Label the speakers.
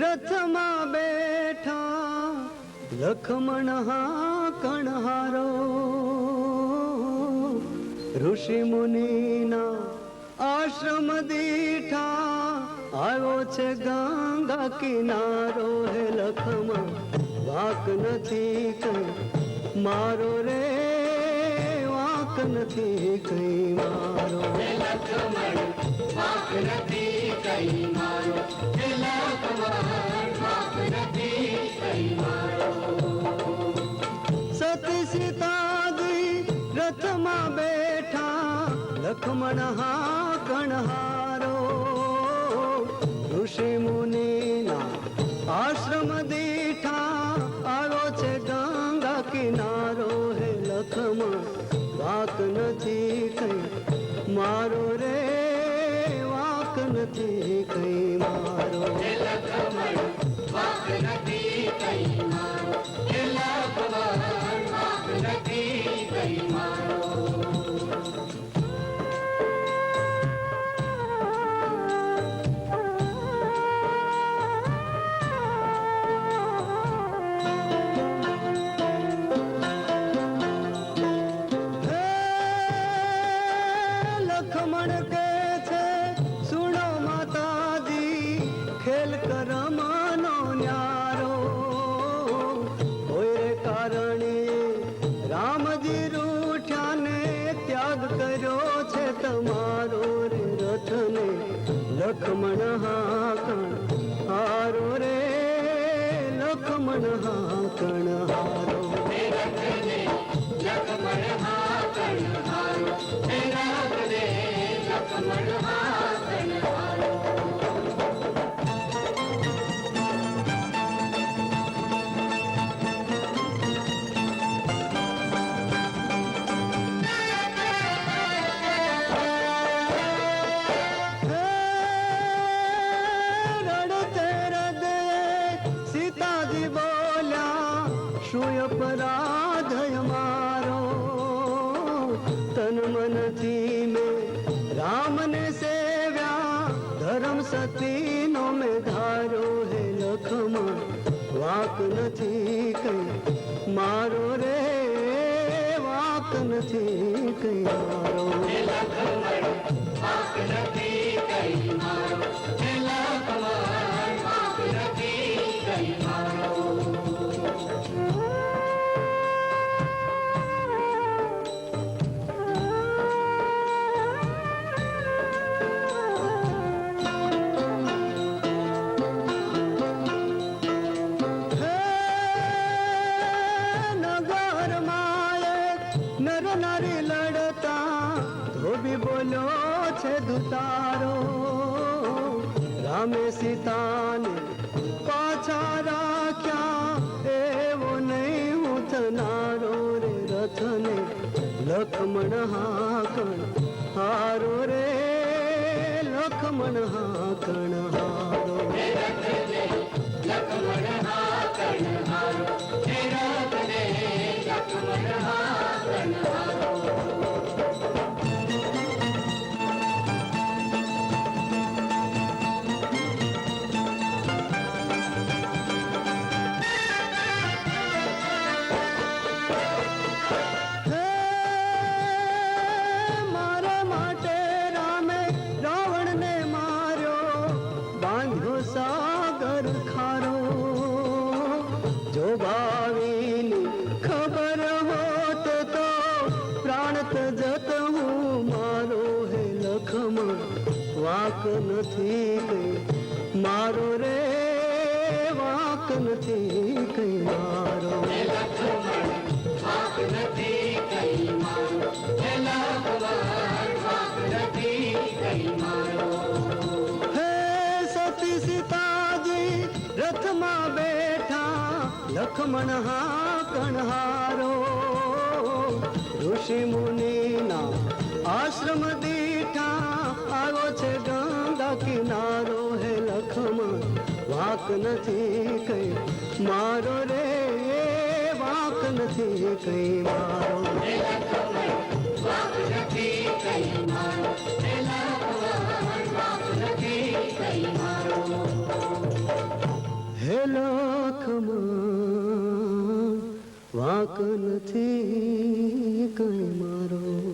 Speaker 1: રથમાં બેઠા લખમણ કણહારો ઋષિ મુનિના આશ્રમ દીઠા આવ્યો છે ગંગા કિનારો. હે લખમણ વાક નથી કઈ મારો રે, વાક નથી કઈ મારો. હે લખમણ વાક નથી કઈ મારો, હે લખમણ વાક નથી કઈ મારો. સતી સીતાજી રથમાં બેઠા લખમણ કણહારો ઋષિ મુનિના આશ્રમ દીઠા આવ્યો છે ગંગા કિનારો. હે લખમણ વાક નથી કઈ મારો રે, વાક નથી કઈ મારો. હે લખમણ વાક નથી કઈ મારો, હે લખમણ વાક નથી કઈ મારો. લખમણ કણહારો રે, લખમણ કણહારો. લખમણ કણહારો, હે રાખજે લખમણ કણહારો. अपराधय मारो तन मन थी में राम ने सेव्या धर्म सती नो में धारो. है लखमण वाक नथी कई मारो रे, वाक नथी कई मारो. हे लखमण वाक नथी कई मारो, हे लखमण वाक नथी कई मारो. बोलो छे दुतारो रामे सीता ने पाछा राख्या एवो नहीं हूँ थनारो रे. रथ ने लखमण कणहारो रे, लखमण कणहारो. लखमण कणहारो, हे रथ ने लखमण कणहारो. वाक नथी कई मारो रे, वाक नथी कई मारो. हे लखमण वाक नथी कई मारो, हे लखमण वाक नथी कई मारो. हे सती सीताजी रथ में बैठा लखमण कणहारो ऋषि मुनि ना आश्रम दीठा आवो छे गंगा किनारो. है लखमण वाक नथी कई मारो रे, वाक नथी कई मारो. हे लखमण वाक नथी कई मारो, हे लखमण वाक नथी कई मारो. લાખમાં વાંક નથી કઈ મારો.